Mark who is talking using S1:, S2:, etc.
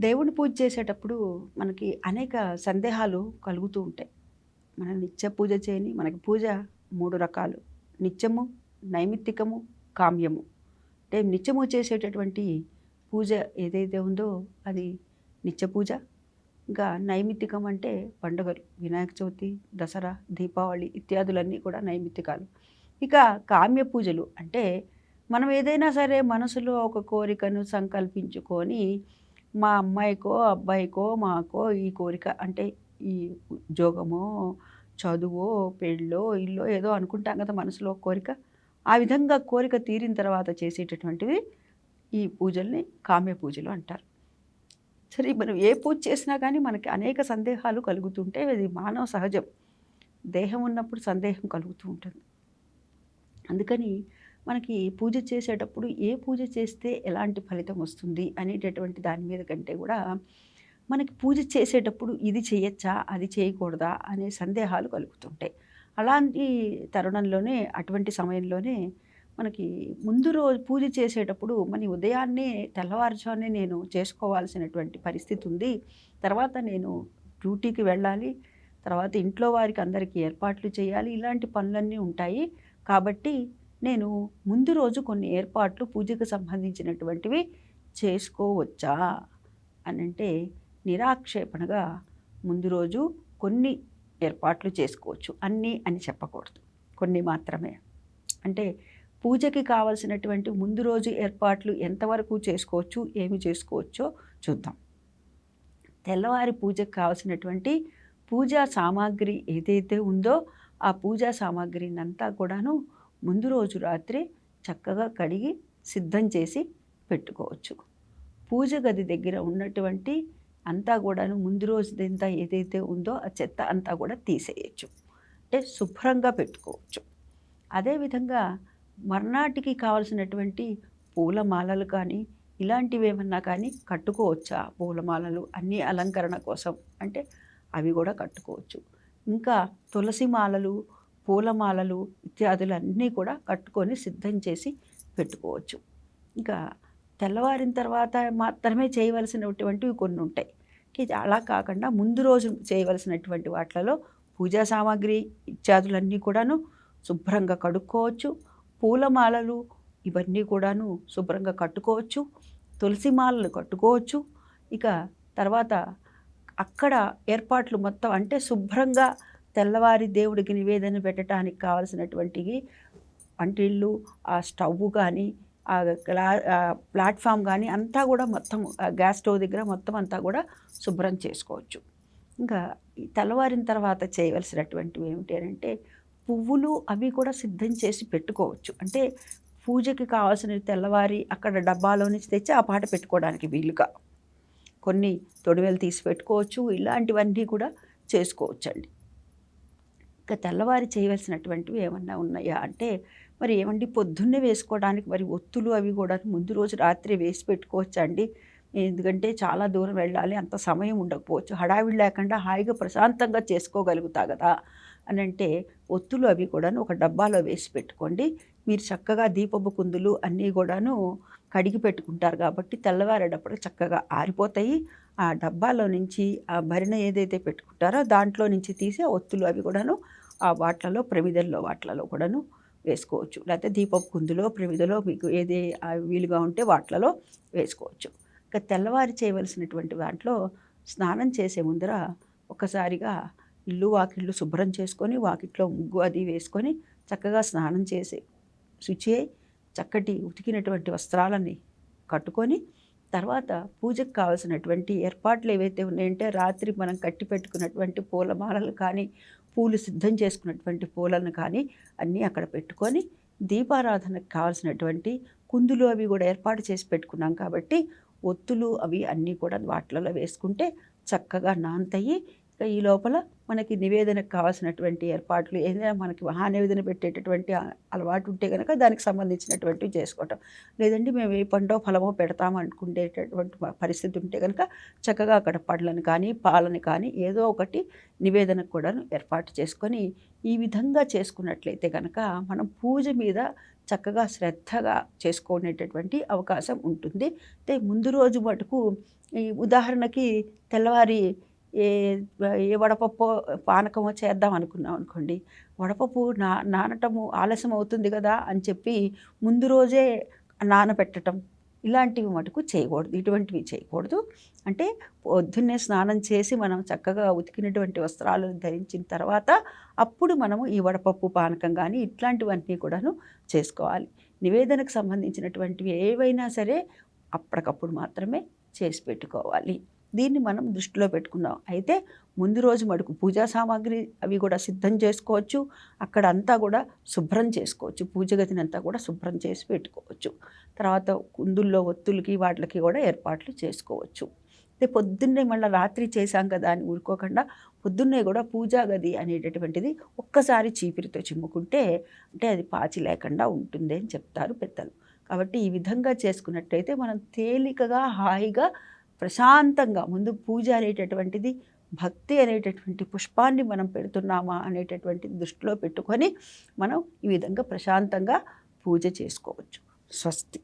S1: దేవుని పూజ చేసేటప్పుడు మనకి అనేక సందేహాలు కలుగుతూ ఉంటాయి. మనం నిత్య పూజ చేయని మనకి పూజ 3 రకాలు. నిత్యము, నైమిత్తికము, కామ్యము. అంటే నిత్యము చేసేటటువంటి పూజ ఏదైతే ఉందో అది నిత్య పూజ. ఇంకా నైమిత్తికం అంటే పండుగలు. వినాయక చవితి, దసరా, దీపావళి ఇత్యాదులన్నీ కూడా నైమిత్తికాలు. ఇక కామ్య పూజలు అంటే మనం ఏదైనా సరే మనసులో ఒక కోరికను సంకల్పించుకొని మా అమ్మాయికో, అబ్బాయికో, మాకో ఈ కోరిక అంటే ఈ ఉద్యోగమో, చదువో, పెళ్ళో, ఇల్లో ఏదో అనుకుంటాం కదా మనసులో ఒక కోరిక. ఆ విధంగా కోరిక తీరిన తర్వాత చేసేటటువంటివి ఈ పూజల్ని కామ్య పూజలు అంటారు. సరే మనం ఏ పూజ చేసినా కానీ మనకి అనేక సందేహాలు కలుగుతుంటాయి. అది మానవ సహజం. దేహం ఉన్నప్పుడు సందేహం కలుగుతూ ఉంటుంది. అందుకని మనకి పూజ చేసేటప్పుడు ఏ పూజ చేస్తే ఎలాంటి ఫలితం వస్తుంది అనేటటువంటి దాని మీద కంటే కూడా మనకి పూజ చేసేటప్పుడు ఇది చేయొచ్చా అది చేయకూడదా అనే సందేహాలు కలుగుతుంటాయి. అలాంటి తరుణంలోనే అటువంటి సమయంలోనే మనకి ముందు రోజు పూజ చేసేటప్పుడు మన ఉదయాన్నే తెల్లవారుజామునే నేను చేసుకోవాల్సినటువంటి పరిస్థితి ఉంది. తర్వాత నేను డ్యూటీకి వెళ్ళాలి. తర్వాత ఇంట్లో వారికి అందరికీ ఏర్పాట్లు చేయాలి. ఇలాంటి పనులన్నీ ఉంటాయి. కాబట్టి నేను ముందు రోజు కొన్ని ఏర్పాట్లు పూజకు సంబంధించినటువంటివి చేసుకోవచ్చా అనంటే నిరాక్షేపణగా ముందు రోజు కొన్ని ఏర్పాట్లు చేసుకోవచ్చు. అన్నీ అని చెప్పకూడదు. కొన్ని మాత్రమే. అంటే పూజకి కావాల్సినటువంటి ముందు రోజు ఏర్పాట్లు ఎంతవరకు చేసుకోవచ్చు, ఏమి చేసుకోవచ్చో చూద్దాం. తెల్లవారి పూజకు కావాల్సినటువంటి పూజా సామాగ్రి ఏదైతే ఉందో ఆ పూజా సామాగ్రినంతా కూడాను ముందు రోజు రాత్రి చక్కగా కడిగి సిద్ధం చేసి పెట్టుకోవచ్చు. పూజ గది దగ్గర ఉన్నటువంటి అంతా కూడాను ముందు రోజుదంతా ఏదైతే ఉందో ఆ చెత్త అంతా కూడా తీసేయచ్చు. అంటే శుభ్రంగా పెట్టుకోవచ్చు. అదేవిధంగా మర్నాటికి కావాల్సినటువంటి పూలమాలలు కానీ ఇలాంటివి ఏమన్నా కానీ కట్టుకోవచ్చా? పూలమాలలు అన్నీ అలంకరణ కోసం అంటే అవి కూడా కట్టుకోవచ్చు. ఇంకా తులసి మాలలు, పూలమాలలు ఇత్యాదులన్నీ కూడా కట్టుకొని సిద్ధం చేసి పెట్టుకోవచ్చు. ఇంకా తెల్లవారిన తర్వాత మాత్రమే చేయవలసినటువంటివి కొన్ని ఉంటాయి. అలా కాకుండా ముందు రోజు చేయవలసినటువంటి వాటిలలో పూజా సామాగ్రి ఇత్యాదులన్నీ కూడాను శుభ్రంగా కడుక్కోవచ్చు. పూలమాలలు ఇవన్నీ కూడాను శుభ్రంగా కట్టుకోవచ్చు. తులసి మాలలు కట్టుకోవచ్చు. ఇక తర్వాత అక్కడ ఏర్పాట్లు మొత్తం అంటే శుభ్రంగా తెల్లవారి దేవుడికి నివేదన పెట్టడానికి కావాల్సినటువంటివి వంటిళ్ళు, ఆ స్టవ్ కానీ ఆ ప్లాట్ఫామ్ కానీ అంతా కూడా మొత్తం గ్యాస్ స్టవ్ దగ్గర మొత్తం అంతా కూడా శుభ్రం చేసుకోవచ్చు. ఇంకా తెల్లవారిన తర్వాత చేయవలసినటువంటివి ఏమిటి అంటే పువ్వులు అవి కూడా సిద్ధం చేసి పెట్టుకోవచ్చు. అంటే పూజకి కావాల్సిన తెల్లవారి అక్కడ డబ్బాలో నుంచి తెచ్చి ఆ పాట పెట్టుకోవడానికి వీలుగా కొన్ని తొడిమెలు తీసి పెట్టుకోవచ్చు. ఇలాంటివన్నీ కూడా చేసుకోవచ్చండి. ఇంకా తెల్లవారి చేయవలసినటువంటివి ఏమన్నా ఉన్నాయా అంటే మరి ఏమండి పొద్దున్నే వేసుకోవడానికి మరి ఒత్తులు అవి కూడా ముందు రోజు రాత్రి వేసి పెట్టుకోవచ్చా అండి? ఎందుకంటే చాలా దూరం వెళ్ళాలి, అంత సమయం ఉండకపోవచ్చు, హడావిడి లేకుండా హాయిగా ప్రశాంతంగా చేసుకోగలుగుతా కదా అని అంటే ఒత్తులు అవి కూడాను ఒక డబ్బాలో వేసి పెట్టుకోండి. మీరు చక్కగా దీపపు కుందులు అన్నీ కూడాను కడిగి పెట్టుకుంటారు కాబట్టి తెల్లవారేటప్పుడు చక్కగా ఆరిపోతాయి. ఆ డబ్బాలో నుంచి ఆ భరిణ ఏదైతే పెట్టుకుంటారో దాంట్లో నుంచి తీసి ఒత్తులు అవి కూడాను ఆ వాట్లలో ప్రమిదల్లో వాట్లలో కూడాను వేసుకోవచ్చు. లేకపోతే దీపపు కుందులో ప్రమిదలో మీకు ఏది వీలుగా ఉంటే వాట్లలో వేసుకోవచ్చు. ఇంకా తెల్లవారి చేయవలసినటువంటి దాంట్లో స్నానం చేసే ముందర ఒకసారిగా ఇల్లు వాకిళ్ళు శుభ్రం చేసుకొని వాకిట్లో ముగ్గు అది వేసుకొని చక్కగా స్నానం చేసి శుచి అయి చక్కటి ఉతికినటువంటి వస్త్రాలని కట్టుకొని తర్వాత పూజకు కావాల్సినటువంటి ఏర్పాట్లు ఏవైతే ఉన్నాయంటే రాత్రి మనం కట్టి పెట్టుకున్నటువంటి పూలమాలలు కానీ పూలు సిద్ధం చేసుకున్నటువంటి పూలను కానీ అన్నీ అక్కడ పెట్టుకొని దీపారాధనకు కావాల్సినటువంటి కుందులు అవి కూడా ఏర్పాటు చేసి పెట్టుకున్నాం కాబట్టి ఒత్తులు అవి అన్నీ కూడా వాటిలలో వేసుకుంటే చక్కగా నాంతయి ఇంకా ఈ లోపల మనకి నివేదనకు కావాల్సినటువంటి ఏర్పాట్లు ఏదైనా మనకి మహానివేదన పెట్టేటటువంటి అలవాటు ఉంటే కనుక దానికి సంబంధించినటువంటివి చేసుకోవటం. లేదంటే మేము ఏ పండో ఫలమో పెడతాము అనుకునేటటువంటి పరిస్థితి ఉంటే కనుక చక్కగా అక్కడ పళ్ళని కానీ పాలని కానీ ఏదో ఒకటి నివేదనకు కూడాను ఏర్పాటు చేసుకొని ఈ విధంగా చేసుకున్నట్లయితే కనుక మనం పూజ మీద చక్కగా శ్రద్ధగా చేసుకునేటటువంటి అవకాశం ఉంటుంది. అయితే ముందు రోజు మటుకు ఈ ఉదాహరణకి తెల్లవారి ఏ ఏ వడపప్పో పానకమో చేద్దాం అనుకున్నాం అనుకోండి, వడపప్పు నానటము ఆలస్యం అవుతుంది కదా అని చెప్పి ముందు రోజే నానబెట్టడం ఇలాంటివి మటుకు చేయకూడదు. ఇటువంటివి చేయకూడదు. అంటే పొద్దున్నే స్నానం చేసి మనం చక్కగా ఉతికినటువంటి వస్త్రాలను ధరించిన తర్వాత అప్పుడు మనము ఈ వడపప్పు పానకం కానీ ఇట్లాంటివన్నీ కూడాను చేసుకోవాలి. నివేదనకు సంబంధించినటువంటివి ఏవైనా సరే అప్పటికప్పుడు మాత్రమే చేసి పెట్టుకోవాలి. దీన్ని మనం దృష్టిలో పెట్టుకుందాం. అయితే ముందు రోజు మటుకు పూజా సామాగ్రి అవి కూడా సిద్ధం చేసుకోవచ్చు. అక్కడ అంతా కూడా శుభ్రం చేసుకోవచ్చు. పూజ గదిని అంతా కూడా శుభ్రం చేసి పెట్టుకోవచ్చు. తర్వాత కుందుల్లో ఒత్తులకి వాటికి కూడా ఏర్పాట్లు చేసుకోవచ్చు. అయితే పొద్దున్నే మళ్ళీ రాత్రి చేశాం కదా అని ఊరుకోకుండా పొద్దున్నే కూడా పూజా గది అనేటటువంటిది ఒక్కసారి చీపిరితో చిమ్ముకుంటే అంటే అది పాచి లేకుండా ఉంటుంది అని చెప్తారు పెద్దలు. కాబట్టి ఈ విధంగా చేసుకున్నట్టయితే మనం తేలికగా హాయిగా ప్రశాంతంగా ముందు పూజ అనేటటువంటిది భక్తి అనేటటువంటి పుష్పాన్ని మనం పెడుతున్నామా అనేటటువంటిది దృష్టిలో పెట్టుకొని మనం ఈ విధంగా ప్రశాంతంగా పూజ చేసుకోవచ్చు. స్వస్తి.